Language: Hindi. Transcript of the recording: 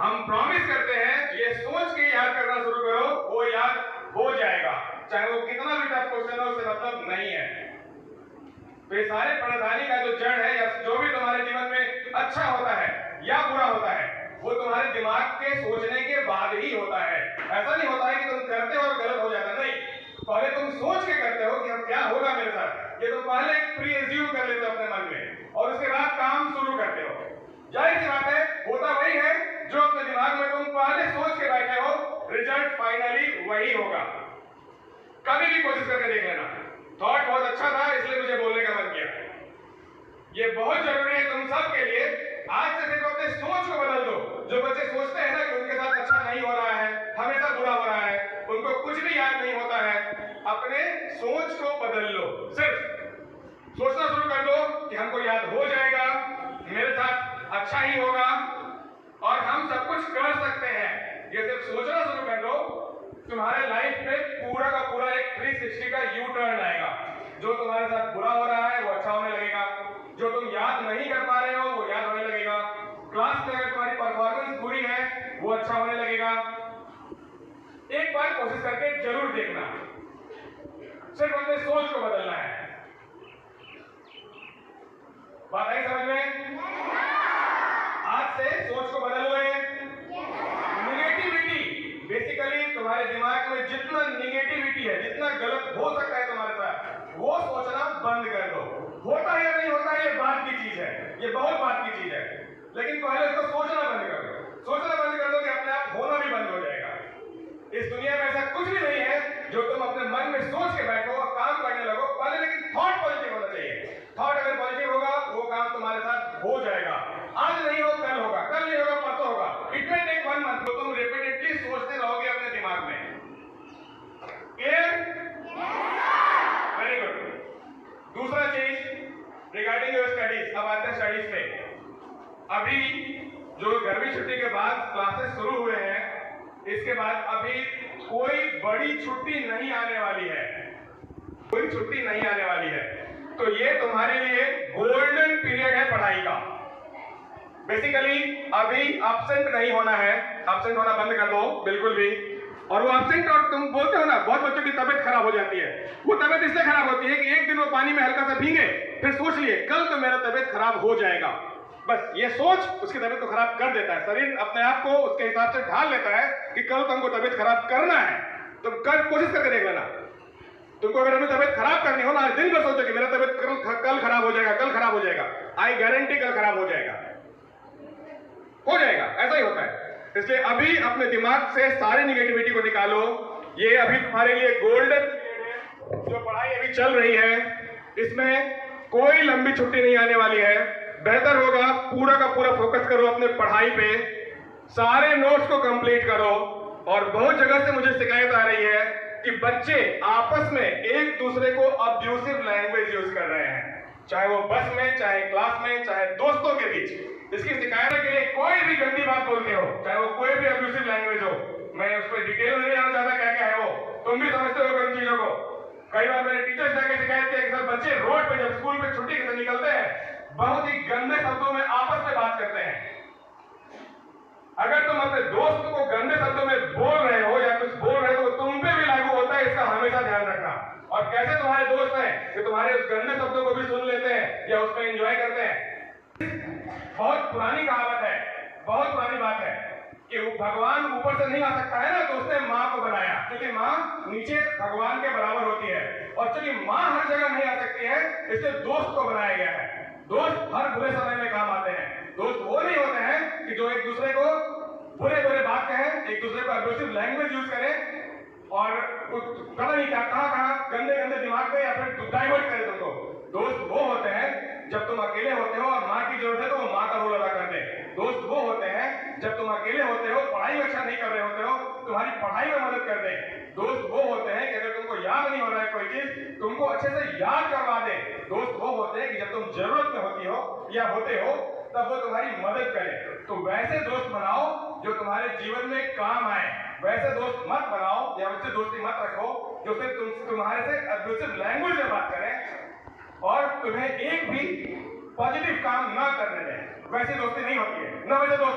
हम प्रॉमिस करते हैं ये सोच के याद करना शुरू करो, वो याद हो जाएगा, चाहे वो कितना भी टफ क्वेश्चन हो, उससे मतलब नहीं है। तो ये सारे परेशानी का जो जड़ है या जो भी तुम्हारे जीवन में अच्छा होता है या बुरा होता है, वो तुम्हारे दिमाग के सोचने के बाद ही होता है। ऐसा नहीं होता है कि तुम करते हो और गलत हो जाता, नहीं, पहले तुम सोच के करते हो कि अब क्या होगा मेरे साथ, ये तुम पहले प्री एज्यूम कर लेते हो अपने मन में और उसके बाद काम शुरू करते हो। जाहिर सी बात है, होता वही है जो अपने दिमाग में तुम पहले सोच के बैठे हो, रिजल्ट फाइनली वही होगा। कभी भी कोशिश करके देख लेना। थॉट बहुत अच्छा था इसलिए मुझे बोलने का मन किया। ये बहुत जरूरी है तुम सब के लिए। आज से सिर्फ अपने सोच को बदल दो। जो बच्चे सोचते हैं ना कि उनके साथ अच्छा नहीं हो रहा है, हमेशा बुरा हो रहा है, उनको कुछ भी याद नहीं होता है, अपने सोच को बदल लो। सिर्फ सोचना शुरू कर दो कि हमको याद हो जाएगा, मेरे साथ अच्छा ही होगा और हम सब कुछ कर सकते हैं। ये सिर्फ सोचना शुरू कर दो, तुम्हारे लाइफ में पूरा का पूरा एक 360 का यू टर्न आएगा। जो तुम्हारे साथ बुरा हो रहा है वो अच्छा होने लगेगा, जो तुम याद नहीं कर पा रहे हो वो याद होने लगेगा, क्लास में अगर तुम्हारी परफॉर्मेंस बुरी है वो अच्छा होने लगेगा। एक बार कोशिश करके जरूर देखना, सिर्फ अपने सोच को बदलना है। बात आई समझ में? आज से सोच को बदलोगे। निगेटिविटी, बेसिकली तुम्हारे दिमाग में जितना निगेटिविटी है, जितना गलत हो सकता है तुम्हारे साथ, वो सोचना बंद कर दो। होता है या नहीं होता है ये बात की चीज है, ये बहुत बात की चीज है, लेकिन पहले उसको सोचना बंद कर दो। सोचना बंद कर दो कि अपने आप होना भी बंद हो जाएगा। इस दुनिया में ऐसा कुछ भी नहीं है जो तुम अपने मन में सोच के बैठो और काम करने लगो पहले, लेकिन थॉट पॉजिटिव होना चाहिए। थॉट अगर पॉजिटिव होगा वो काम तुम्हारे साथ हो जाएगा। आज नहीं हो कल होगा, कल नहीं होगा परसों होगा। It will take 1 month. तो तुम रिपीटेडली सोचते रहोगे अपने दिमाग में। क्लियर? Very good. दूसरा चीज रिगार्डिंग योर स्टडीज। अब आते हैं स्टडीज पे। अभी जो गर्मी छुट्टी के बाद क्लासेस शुरू हुए हैं, इसके बाद अभी कोई बड़ी छुट्टी नहीं आने वाली है, कोई छुट्टी नहीं आने वाली है। तो ये तुम्हारे लिए गोल्डन पीरियड है पढ़ाई का। बेसिकली अभी एब्सेंट नहीं होना है, एब्सेंट होना बंद कर दो बिल्कुल भी। और वो एब्सेंट, और तुम बोलते हो ना बहुत बच्चों की तबीयत खराब हो जाती है, वो तबीयत इसलिए खराब होती है कि एक दिन वो पानी में हल्का सा भीगे, फिर सोच लिए कल तो मेरा तबीयत खराब हो जाएगा। बस ये सोच उसकी तबीयत को खराब कर देता है। शरीर अपने आप को उसके हिसाब से ढाल लेता है कि कल तो हमको तबीयत खराब करना है, तो कर कोशिश करके देख लेना। तुमको अगर अपनी तबीयत खराब करनी हो ना, आज दिन भर सोचो कि मेरा तबीयत कल खराब हो जाएगा, कल खराब हो जाएगा। आई गारंटी कल खराब हो जाएगा, हो जाएगा, ऐसा ही होता है। इसलिए अभी अपने दिमाग से सारी निगेटिविटी को निकालो। ये अभी तुम्हारे लिए गोल्डन पीरियड है। जो पढ़ाई अभी चल रही है इसमें कोई लंबी छुट्टी नहीं आने वाली है। बेहतर होगा पूरा का पूरा फोकस करो अपने पढ़ाई पे, सारे नोट्स को कंप्लीट करो। और बहुत जगह से मुझे शिकायत आ रही है कि बच्चे आपस में एक दूसरे को अब्यूसिव लैंग्वेज यूज कर रहे हैं, चाहे वो बस में, चाहे क्लास में, चाहे दोस्तों के बीच। इसकी शिकायत के लिए कोई भी गंदी बात बोलते हो, चाहे वो कोई भी अब्यूसिव लैंग्वेज हो, मैं उस पर डिटेल नहीं जाना चाहता क्या क्या है वो, तुम भी समझते हो उन चीजों को। कई बार मैंने टीचर्स जाके शिकायत किया कि सर बच्चे रोड पे जब स्कूल पे छुट्टी से निकलते हैं बहुत ही गंदे शब्दों में आपस में बात करते हैं। अगर तुम अपने दोस्त को गंदे शब्दों में बोल रहे हो या कुछ बोल रहे हो तो तुम पे भी लागू होता है, इसका हमेशा ध्यान रखना। और कैसे तुम्हारे दोस्त हैं कि तुम्हारे उस गंदे शब्दों को भी सुन लेते हैं या उसमें एंजॉय करते हैं। बहुत पुरानी कहावत है, बहुत पुरानी बात है कि भगवान ऊपर से नहीं आ सकता है ना, तो उसने माँ को बनाया, क्योंकि माँ नीचे भगवान के बराबर होती है। और चूंकि माँ हर जगह नहीं आ सकती है, इसलिए दोस्त को बनाया गया है। दोस्त हर बुरे समय में काम आते हैं। दोस्त वो नहीं होते हैं कि जो एक दूसरे को बुरे बुरे बात कहें, एक दूसरे को अब्यूसिव लैंग्वेज यूज करें और पता नहीं क्या कहाँ गंदे गंदे दिमाग में या फिर डाइवर्ट करे तुमको। दोस्त वो होते हैं जब तुम अकेले होते हो और माँ की जरूरत है तो वो माँ का रोल अदा करते हैं। दोस्त वो होते हैं जब तुम अकेले होते हो, पढ़ाई में अच्छा नहीं कर रहे होते हो, तुम्हारी पढ़ाई में मदद कर दे। दोस्त वो होते हैं कि अगर तुमको याद नहीं हो रहा है कोई चीज, तुमको अच्छे से याद करवा दे। दोस्त वो होते हैं कि जब तुम जरूरत में होती हो या होते हो तब वो तुम्हारी मदद करे। तो वैसे दोस्त बनाओ जो तुम्हारे जीवन में काम आए। वैसे दोस्त मत बनाओ या उससे दोस्ती मत रखो जो सिर्फ तुम्हारे से अब्यूसिव लैंग्वेज में बात करें और तुम्हें एक भी पॉजिटिव काम ना करने दें। वैसी दोस्ती नहीं होती है, ना वैसे दोस्त